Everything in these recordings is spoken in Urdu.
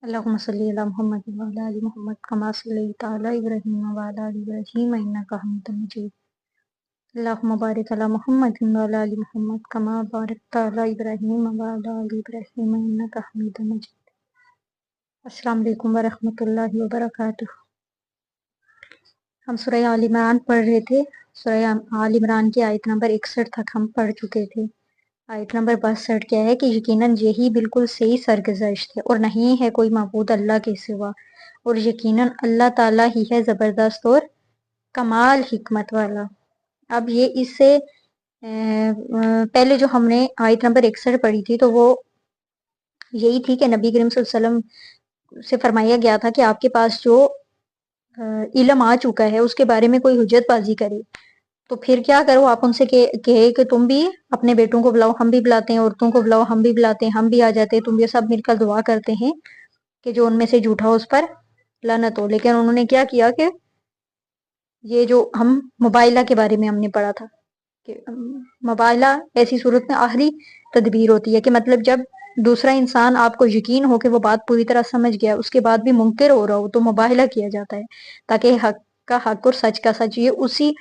اللهم صل على محمد وعلى ال محمد كما صليت على ابراهيم وعلى ال ابراهيم انك حميد مجيد اللهم بارك على محمد وعلى ال محمد كما باركت على ابراهيم وعلى ال ابراهيم انك حميد مجيد۔ السلام علیکم ورحمۃ اللہ وبرکاتہ۔ ہم سورہ آل عمران پڑھ رہے تھے۔ سورہ آل عمران کی آیت نمبر 61 تک ہم پڑھ چکے تھے۔ آیت نمبر 62 کیا ہے کہ یقیناً یہی بالکل صحیح سرگزشت ہے اور نہیں ہے کوئی معبود اللہ کے سوا، اور یقیناً اللہ تعالیٰ ہی ہے زبردست اور کمال حکمت والا۔ اب یہ اس سے پہلے جو ہم نے آیت نمبر 61 پڑھی تھی تو وہ یہی تھی کہ نبی کریم صلی اللہ علیہ وسلم سے فرمایا گیا تھا کہ آپ کے پاس جو علم آ چکا ہے اس کے بارے میں کوئی حجت بازی کرے تو پھر کیا کرو، آپ ان سے کہے کہ تم بھی اپنے بیٹوں کو بلاؤ، ہم بھی بلاتے ہیں، عورتوں کو بلاؤ، ہم بھی بلاتے ہیں، ہم بھی آ جاتے ہیں، تم یہ سب مل کر دعا کرتے ہیں کہ جو ان میں سے جھوٹا ہو اس پر لعنت ہو۔ لیکن انہوں نے کیا کیا کہ یہ جو ہم مباہلہ کے بارے میں ہم نے پڑھا تھا کہ مباہلہ ایسی صورت میں آخری تدبیر ہوتی ہے کہ مطلب جب دوسرا انسان آپ کو یقین ہو کہ وہ بات پوری طرح سمجھ گیا اس کے بعد بھی منکر ہو رہا ہو تو مباہلہ کیا جاتا ہے تاکہ حق کا حق اور سچ کا سچ، یہ اسی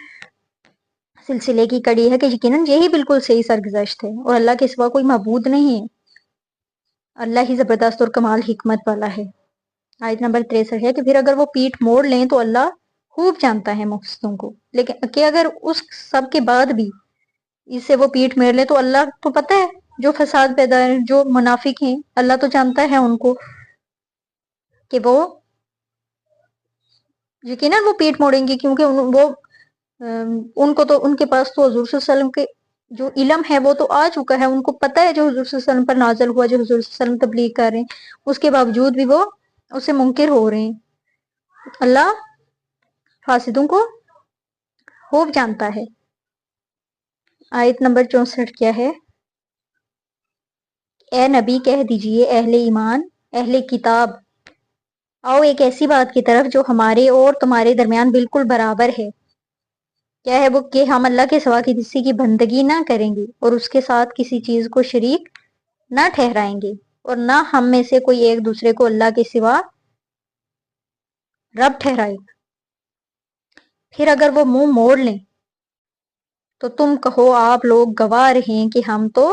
سلسلے کی کڑی ہے کہ یقیناً یہی بالکل صحیح سرگزشت ہے اور اللہ کے سوا کوئی معبود نہیں ہے، اللہ ہی زبردست اور کمال حکمت والا ہے۔ آیت نمبر 63 ہے کہ پھر اگر وہ پیٹھ موڑ لیں تو اللہ خوب جانتا ہے مفسدوں کو، لیکن کہ اگر اس سب کے بعد بھی اس سے وہ پیٹھ موڑ لیں تو اللہ تو پتہ ہے جو فساد پیدا ہے، جو منافق ہیں اللہ تو جانتا ہے ان کو کہ وہ یقیناً وہ پیٹھ موڑیں گے، کیونکہ وہ ان کو تو ان کے پاس تو حضور صلی اللہ علیہ وسلم کے جو علم ہے وہ تو آ چکا ہے، ان کو پتہ ہے جو حضور صلی اللہ علیہ وسلم پر نازل ہوا، جو حضور صلی اللہ علیہ وسلم تبلیغ کر رہے ہیں، اس کے باوجود بھی وہ اس سے منکر ہو رہے ہیں۔ اللہ فاسدوں کو خوب جانتا ہے۔ آیت نمبر 64 کیا ہے؟ اے نبی کہہ دیجئے اہل ایمان، اہل کتاب، آؤ ایک ایسی بات کی طرف جو ہمارے اور تمہارے درمیان بالکل برابر ہے۔ کیا ہے وہ؟ کہ ہم اللہ کے سوا کسی کی بندگی نہ کریں گے اور اس کے ساتھ کسی چیز کو شریک نہ ٹھہرائیں گے، اور نہ ہم میں سے کوئی ایک دوسرے کو اللہ کے سوا رب ٹھہرائے گا۔ پھر اگر وہ منہ موڑ لیں تو تم کہو آپ لوگ گواہ رہیں کہ ہم تو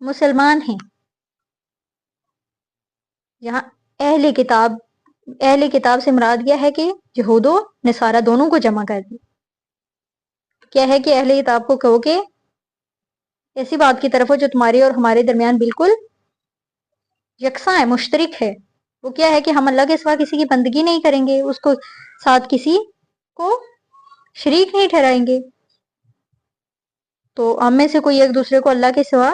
مسلمان ہیں۔ یہاں اہل کتاب سے مراد کیا ہے کہ یہود و نصارہ دونوں کو جمع کر دی۔ کیا ہے کہ اہل کتاب کو کہو کہ ایسی بات کی طرف ہو جو تمہارے اور ہمارے درمیان بالکل یکساں ہے، مشترک ہے۔ وہ کیا ہے کہ ہم اللہ کے سوا کسی کی بندگی نہیں کریں گے، اس کو ساتھ کسی کو شریک نہیں ٹھہرائیں گے، تو ہم میں سے کوئی ایک دوسرے کو اللہ کے سوا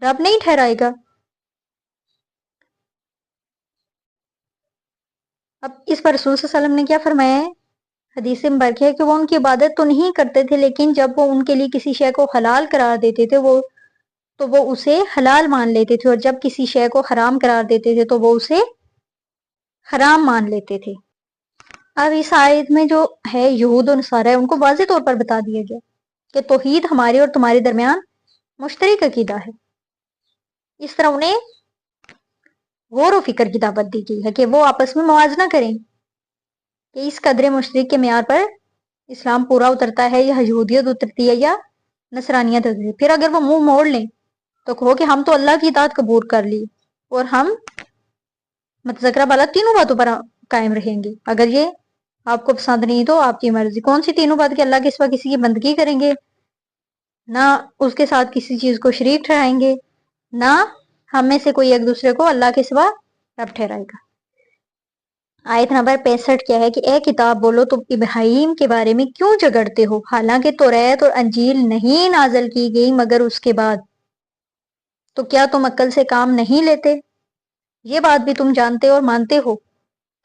رب نہیں ٹھہرائے گا۔ اب اس پر رسول صلی اللہ علیہ وسلم نے کیا فرمایا ہے؟ حدیث مبارک ہے کہ وہ ان کی عبادت تو نہیں کرتے تھے، لیکن جب وہ ان کے لیے کسی شے کو حلال قرار دیتے تھے تو وہ اسے حلال مان لیتے تھے، اور جب کسی شے کو حرام قرار دیتے تھے تو وہ اسے حرام مان لیتے تھے۔ اب اس آیت میں جو ہے یہود و نصارہ ہے ان کو واضح طور پر بتا دیا گیا کہ توحید ہمارے اور تمہارے درمیان مشترک عقیدہ ہے۔ اس طرح انہیں غور و فکر کی دعوت دی گئی ہے کہ وہ آپس میں موازنہ کریں کہ اس قدر مشترک کے معیار پر اسلام پورا اترتا ہے یا یہودیت اترتی ہے یا نصرانیت اترتی ہے۔ پھر اگر وہ منہ موڑ لیں تو کہو کہ ہم تو اللہ کی اطاعت قبول کر لی اور ہم متذکرہ بالا تینوں باتوں پر قائم رہیں گے، اگر یہ آپ کو پسند نہیں تو آپ کی مرضی۔ کون سی تینوں بات؟ کہ اللہ کے سوا کسی کی بندگی کریں گے، نہ اس کے ساتھ کسی چیز کو شریک ٹھہرائیں گے، نہ ہم میں سے کوئی ایک دوسرے کو اللہ کے سوا رب ٹھہرائے گا۔ آیت نمبر 65 کیا ہے کہ اے کتاب بولو تم ابراہیم کے بارے میں کیوں جھگڑتے ہو، حالانکہ توریت اور انجیل نہیں نازل کی گئی مگر اس کے بعد، تو کیا تم عقل سے کام نہیں لیتے؟ یہ بات بھی تم جانتے اور مانتے ہو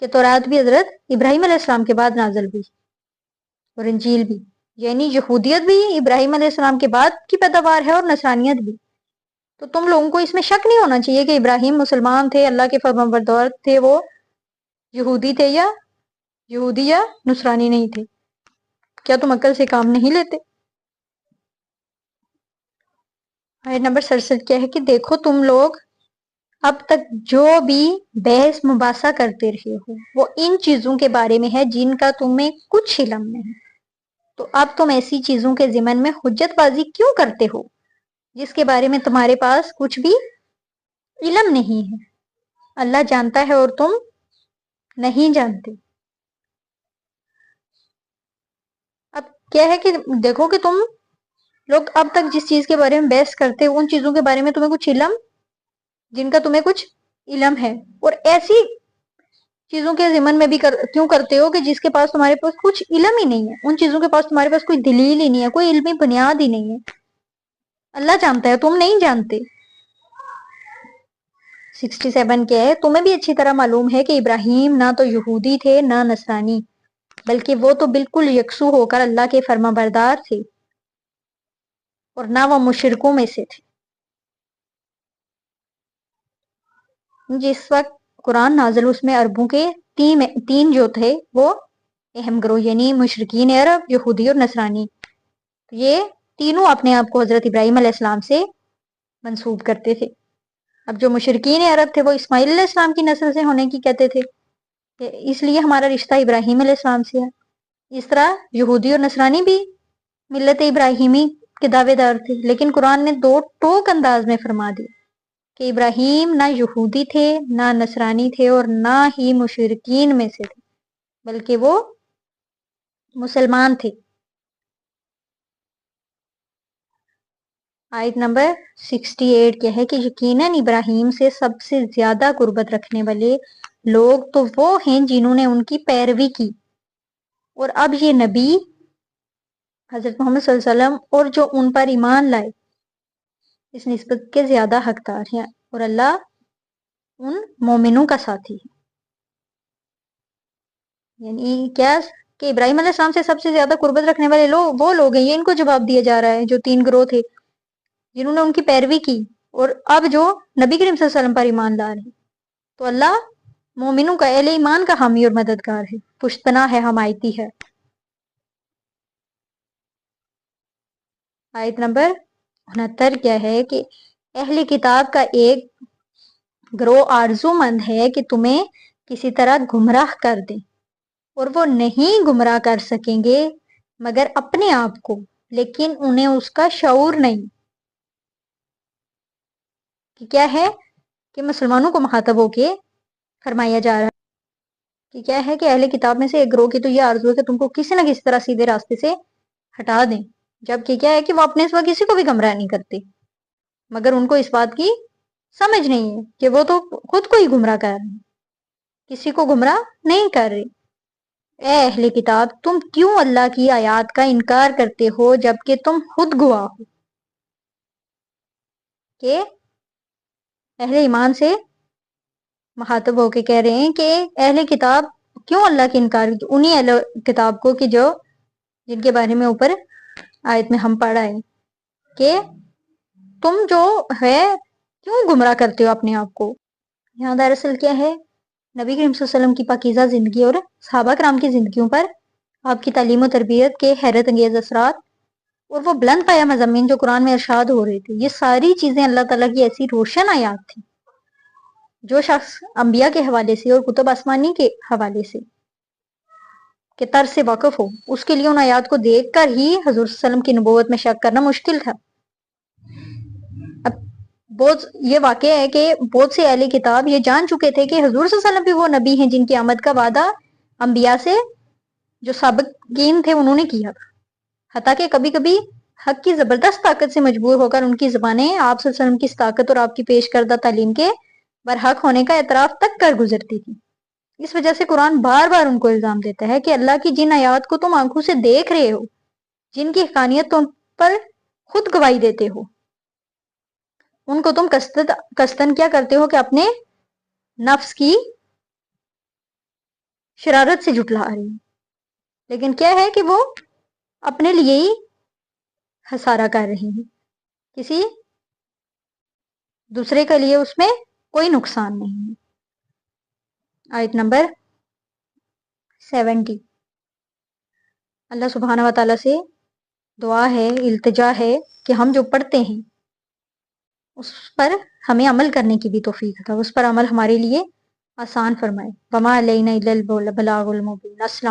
کہ توریت بھی حضرت ابراہیم علیہ السلام کے بعد نازل ہوئی اور انجیل بھی، یعنی یہودیت بھی ابراہیم علیہ السلام کے بعد کی پیداوار ہے اور نصرانیت بھی۔ تو تم لوگوں کو اس میں شک نہیں ہونا چاہیے کہ ابراہیم مسلمان تھے، اللہ کے فرمانبردار تھے، وہ یہودی تھے یا نصرانی نہیں تھے۔ کیا تم عقل سے کام نہیں لیتے؟ آیت نمبر 67 کیا ہے کہ دیکھو تم لوگ اب تک جو بھی بحث مباحثہ کرتے رہے ہو وہ ان چیزوں کے بارے میں ہے جن کا تمہیں کچھ علم نہیں، تو اب تم ایسی چیزوں کے ضمن میں حجت بازی کیوں کرتے ہو جس کے بارے میں تمہارے پاس کچھ بھی علم نہیں ہے؟ اللہ جانتا ہے اور تم نہیں جانتے۔ اب کیا ہے کہ دیکھو کہ تم لوگ اب تک جس چیز کے بارے میں بحث کرتے ہو ان چیزوں کے بارے میں تمہیں کچھ علم، جن کا تمہیں کچھ علم ہے، اور ایسی چیزوں کے ضمن میں بھی کیوں کرتے ہو کہ جس کے پاس تمہارے پاس کچھ علم ہی نہیں ہے، ان چیزوں کے پاس تمہارے پاس کوئی دلیل ہی نہیں ہے، کوئی علمی بنیاد ہی نہیں ہے۔ اللہ جانتا ہے، تم نہیں جانتے۔ 67 کیا ہے؟ تمہیں بھی اچھی طرح معلوم ہے کہ ابراہیم نہ تو یہودی تھے نہ نصرانی، بلکہ وہ تو بالکل یکسو ہو کر اللہ کے فرما بردار تھے اور نہ وہ مشرکوں میں سے تھے۔ جس وقت قرآن نازل اس میں عربوں کے تین جو تھے وہ اہم گروہ، یعنی مشرکین عرب، یہودی اور نصرانی، یہ تینوں اپنے آپ کو حضرت ابراہیم علیہ السلام سے منسوب کرتے تھے۔ اب جو مشرکین عرب تھے وہ اسماعیل علیہ السلام کی نسل سے ہونے کی کہتے تھے، اس لیے ہمارا رشتہ ابراہیم علیہ السلام سے ہے۔ اس طرح یہودی اور نصرانی بھی ملت ابراہیمی کے دعوے دار تھے، لیکن قرآن نے دو ٹوک انداز میں فرما دی کہ ابراہیم نہ یہودی تھے نہ نصرانی تھے اور نہ ہی مشرکین میں سے تھے، بلکہ وہ مسلمان تھے۔ آیت نمبر 68 کیا ہے کہ یقیناً ابراہیم سے سب سے زیادہ قربت رکھنے والے لوگ تو وہ ہیں جنہوں نے ان کی پیروی کی، اور اب یہ نبی حضرت محمد صلی اللہ علیہ وسلم اور جو ان پر ایمان لائے اس نسبت کے زیادہ حقدار ہیں، اور اللہ ان مومنوں کا ساتھی ہے۔ یعنی کیا کہ ابراہیم علیہ السلام سے سب سے زیادہ قربت رکھنے والے لوگ وہ لوگ ہیں، یہ ان کو جواب دیا جا رہا ہے جو تین گروہ تھے جنہوں نے ان کی پیروی کی، اور اب جو نبی کریم صلی اللہ علیہ وسلم پر ایمان لا رہے، تو اللہ مومنوں کا، اہل ایمان کا حامی اور مددگار ہے، پشتنا ہے، حمایتی ہے۔ آیت نمبر 69 کیا ہے کہ اہل کتاب کا ایک گروہ آرزو مند ہے کہ تمہیں کسی طرح گمراہ کر دیں، اور وہ نہیں گمراہ کر سکیں گے مگر اپنے آپ کو، لیکن انہیں اس کا شعور نہیں۔ کہ کیا ہے کہ مسلمانوں کو مخاطب ہو کے فرمایا جا رہا ہے کہ کیا ہے کہ اہل کتاب میں سے ایک گروہ کی تو یہ آرزو ہے کہ تم کو کسی نہ کسی طرح سیدھے راستے سے ہٹا دیں، جبکہ کیا ہے کہ وہ اپنے سوا کسی کو بھی گمراہ نہیں کرتے، مگر ان کو اس بات کی سمجھ نہیں ہے کہ وہ تو خود کو ہی گمراہ کر رہے ہیں، کسی کو گمراہ نہیں کر رہے۔ اے اہل کتاب، تم کیوں اللہ کی آیات کا انکار کرتے ہو جبکہ تم خود گواہ ہو کہ اہل ایمان سے مخاطب ہو کے کہہ رہے ہیں کہ اہل کتاب کیوں اللہ کی انکار، انہی اہل کتاب کو کہ جو جن کے بارے میں اوپر آیت میں ہم پڑھ رہے ہیں کہ تم جو ہے کیوں گمراہ کرتے ہو اپنے آپ کو۔ یہاں دراصل کیا ہے، نبی کریم صلی اللہ علیہ وسلم کی پاکیزہ زندگی اور صحابہ کرام کی زندگیوں پر آپ کی تعلیم و تربیت کے حیرت انگیز اثرات اور وہ بلند پایہ مضامین جو قرآن میں ارشاد ہو رہے تھے، یہ ساری چیزیں اللہ تعالیٰ کی ایسی روشن آیات تھیں۔ جو شخص انبیاء کے حوالے سے اور کتب آسمانی کے حوالے سے کے طرز سے واقف ہو، اس کے لیے ان آیات کو دیکھ کر ہی حضور صلی اللہ علیہ وسلم کی نبوت میں شک کرنا مشکل تھا۔ اب یہ واقعہ ہے کہ بہت سے اہل کتاب یہ جان چکے تھے کہ حضور صلی اللہ علیہ وسلم بھی وہ نبی ہیں جن کی آمد کا وعدہ انبیاء سے جو سابقین تھے انہوں نے کیا تھا، حتیٰ کہ کبھی کبھی حق کی زبردست طاقت سے مجبور ہو کر ان کی زبانیں آپ صلی اللہ علیہ وسلم کی اس طاقت اور آپ کی پیش کردہ تعلیم کے برحق ہونے کا اعتراف تک کر گزرتی تھی۔ اس وجہ سے قرآن بار بار ان کو الزام دیتا ہے کہ اللہ کی جن آیات کو تم آنکھوں سے دیکھ رہے ہو، جن کی حقانیت تم پر خود گواہی دیتے ہو، ان کو تم قصداً کیا کرتے ہو کہ اپنے نفس کی شرارت سے جھٹلا رہے ہیں، لیکن کیا ہے کہ وہ اپنے لیے ہی خسارہ کر رہے ہیں، کسی دوسرے کے لیے اس میں کوئی نقصان نہیں ہے۔ آیت نمبر 70 اللہ سبحانہ و تعالیٰ سے دعا ہے، التجا ہے کہ ہم جو پڑھتے ہیں اس پر ہمیں عمل کرنے کی بھی توفیق عطا، اس پر عمل ہمارے لیے آسان فرمائے۔ وما علینا الا البلاغ المبین۔ السلام